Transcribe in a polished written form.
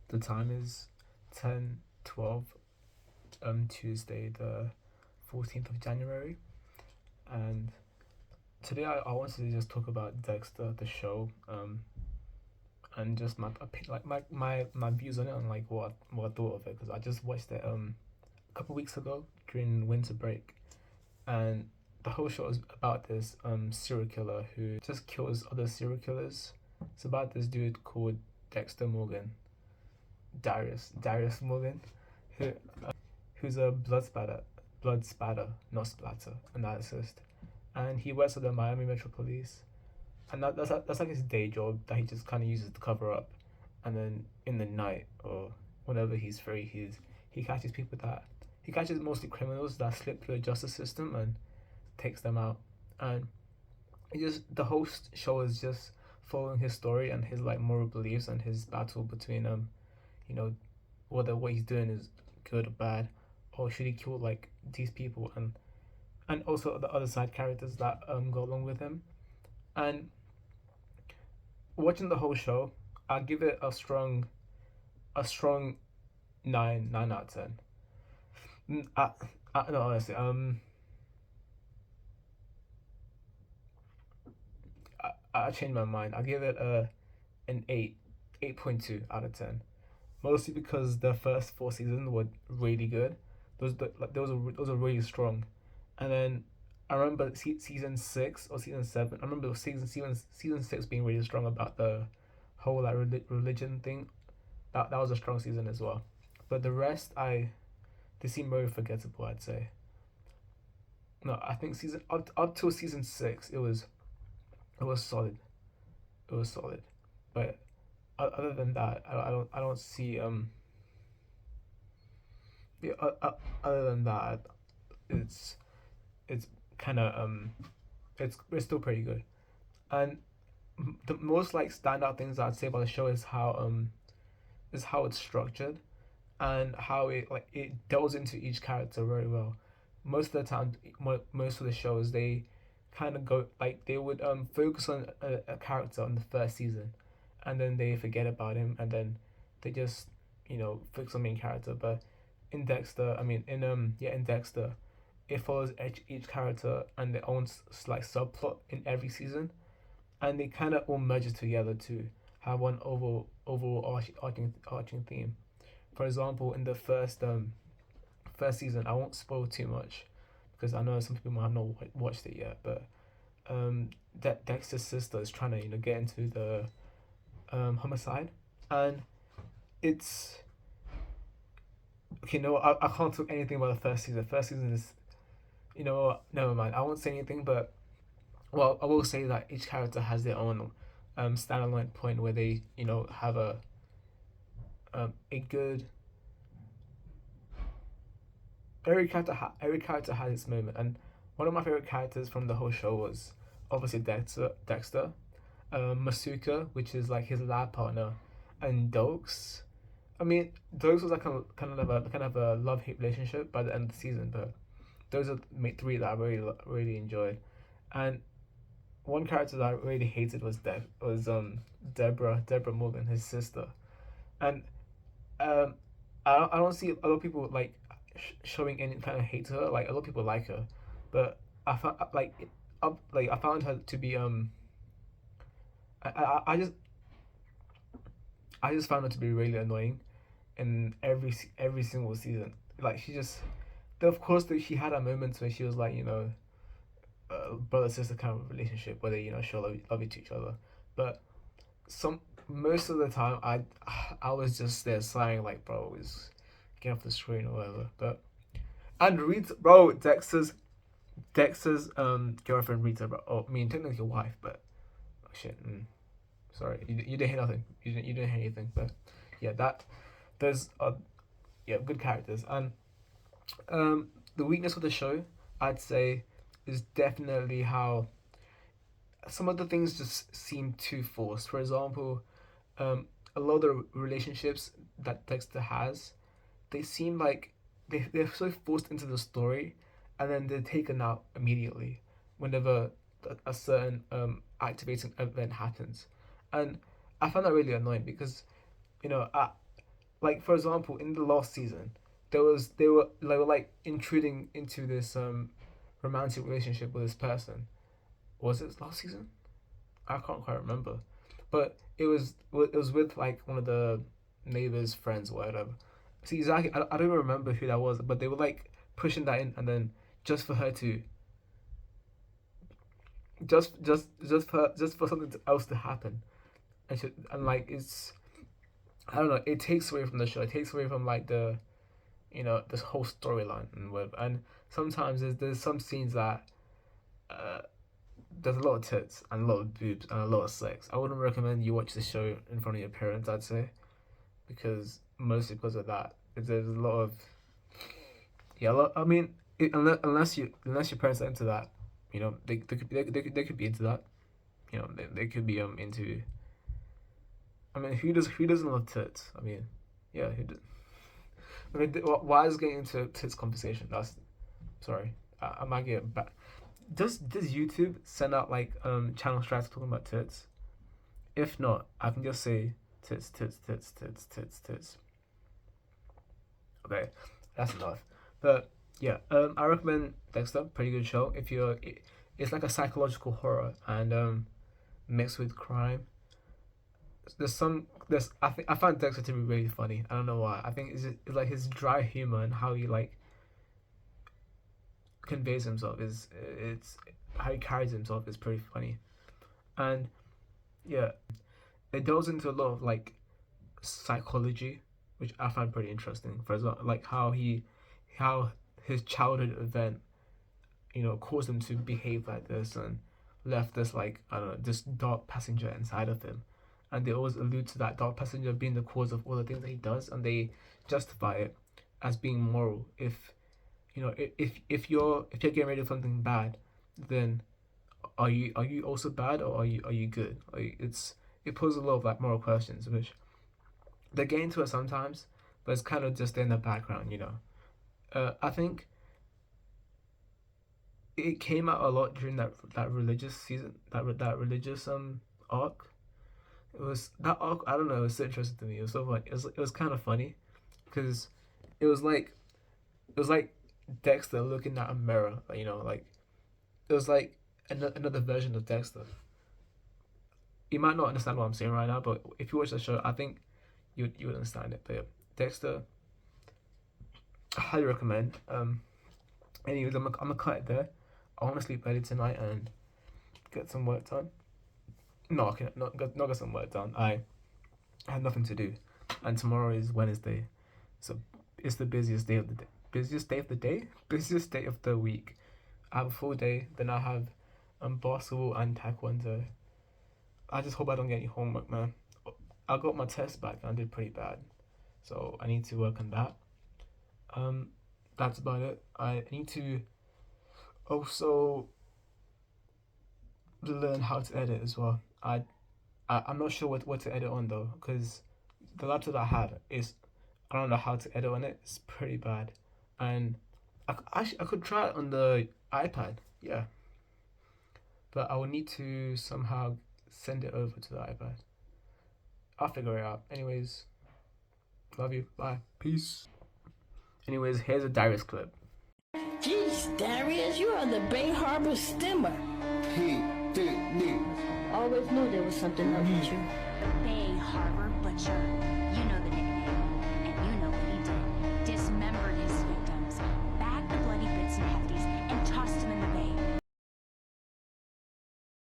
The time is 10:12, Tuesday the 14th of January. And today I wanted to just talk about Dexter, the show, and just my views on it and like what I thought of it because I just watched it a couple weeks ago during winter break, and the whole show is about this serial killer who just kills other serial killers. It's about this dude called Dexter Morgan, Darius Morgan, who who's a blood spatter, not splatter, analyst, and he works at the Miami Metro Police, and that's like his day job that he just kind of uses to cover up, and then in the night or whenever he's free, he catches people that he catches mostly criminals that slip through the justice system and takes them out, and it just the whole show is just following his story and his like moral beliefs and his battle between you know whether what he's doing is good or bad, or should he kill like these people, and also the other side characters that go along with him. And watching the whole show, I'll give it a strong nine out of 10. No, honestly, I changed my mind. I'll give it an 8.2 out of 10. Mostly because the first four seasons were really good. Those are really strong, and then I remember season six or season seven. I remember season six being really strong about the whole like religion thing. That was a strong season as well. But the rest, they seem very forgettable. I'd say no. I think season up till season six, it was solid. It was solid, but other than that, I don't see yeah, other than that, it's it's kind of it's still pretty good. And the most like standout things I'd say about the show is how it's structured and how it delves into each character very well. Most of the time, most of the shows they kind of go like they would focus on a character on the first season, and then they forget about him, and then they just focus on main character. But in Dexter, I mean in Dexter, it follows each character and their own like subplot in every season, and they kind of all merge together to have one overall arching theme. For example, in the first season, I won't spoil too much because I know some people might have not watched it yet, but Dexter's sister is trying to get into the homicide, and it's okay. No, I can't talk anything about the first season. First season is never mind. I won't say anything, but well, I will say that each character has their own standalone point where they have a good every character has its moment, and one of my favorite characters from the whole show was obviously Dexter, Masuka, which is like his lab partner, and Dokes. I mean, Dokes was like a kind of a love hate relationship by the end of the season, but those are three that I really enjoyed, and one character that I really hated was Deborah Morgan, his sister, and um I don't see a lot of people like showing any kind of hate to her. Like a lot of people like her, but I found I found her to be I, I, I just I just found her to be really annoying in every single season. Like she just of course she had her moments where she was like brother sister kind of relationship where they show love to each other, but some most of the time I was just there sighing like bro is get off the screen or whatever. But and Rita, bro, Dexter's girlfriend Rita, bro. Oh, I mean technically your wife, but oh, shit. Sorry, you didn't hear nothing. You didn't hear anything, but yeah, there's yeah good characters, and the weakness of the show I'd say is definitely how some of the things just seem too forced. For example, a lot of the relationships that Dexter has, they seem like they're so forced into the story, and then they're taken out immediately whenever a certain activating event happens. And I found that really annoying because you know I, like for example, in the last season, they were like intruding into this romantic relationship with this person. Was it last season? I can't quite remember, but it was with like one of the neighbors' friends or whatever. See exactly, I don't even remember who that was, but they were like pushing that in, and then just for her to just for something else to happen, and like it's I don't know, it takes away from the show. It takes away from like the this whole storyline and sometimes there's some scenes that uh there's a lot of tits and a lot of boobs and a lot of sex. I wouldn't recommend you watch the show in front of your parents, I'd say, because mostly because of that. There's a lot of yeah. I mean, unless your parents are into that, they could be into that. They could be into. I mean, who doesn't love tits? I mean, yeah, who does? I mean, why is getting into tits conversation? That's sorry. I might get back. Does YouTube send out like channel strats talking about tits? If not, I can just say tits, tits, tits, tits, tits, tits. Okay, that's enough. But yeah, I recommend Dexter. Pretty good show. If you're, it's like a psychological horror and mixed with crime. There's I find Dexter to be really funny. I don't know why. I think it's like his dry humor and how he like conveys himself is it's how he carries himself is pretty funny. And yeah, it delves into a lot of like psychology, which I find pretty interesting. For example, like how his childhood event, caused him to behave like this and left this like I don't know this dark passenger inside of him, and they always allude to that dark passenger being the cause of all the things that he does, and they justify it as being moral. If if you're getting rid of something bad, then are you also bad or are you good? It poses a lot of like moral questions, which they get into it sometimes, but it's kind of just in the background. I think it came out a lot during that religious season, that religious arc. It was that arc. I don't know. It was so interesting to me. It was so funny. It was kind of funny, because it was like it was like Dexter looking at a mirror. Like it was like another version of Dexter. You might not understand what I'm saying right now, but if you watch the show, I think you would understand it. But yeah, Dexter, I highly recommend. Anyways, I'm gonna cut it there. I want to sleep early tonight and get some work done. No, I can not get some work done. I had nothing to do, and tomorrow is Wednesday, so it's the busiest day of the day. Busiest day of the day, busiest day of the week. I have a full day. Then I have basketball and taekwondo. I just hope I don't get any homework, man. I got my test back and I did pretty bad, so I need to work on that. Um, that's about it. I need to also learn how to edit as well. I'm not sure what to edit on though, because the laptop I have is I don't know how to edit on it. It's pretty bad, and I could try it on the iPad. Yeah, but I will need to somehow send it over to the iPad. I'll figure it out. Anyways, love you. Bye. Peace. Anyways, here's a Darius clip. Jeez, Darius, you are the Bay Harbor stimmer. He did me. Always knew there was something up with you. Bay Harbor Butcher.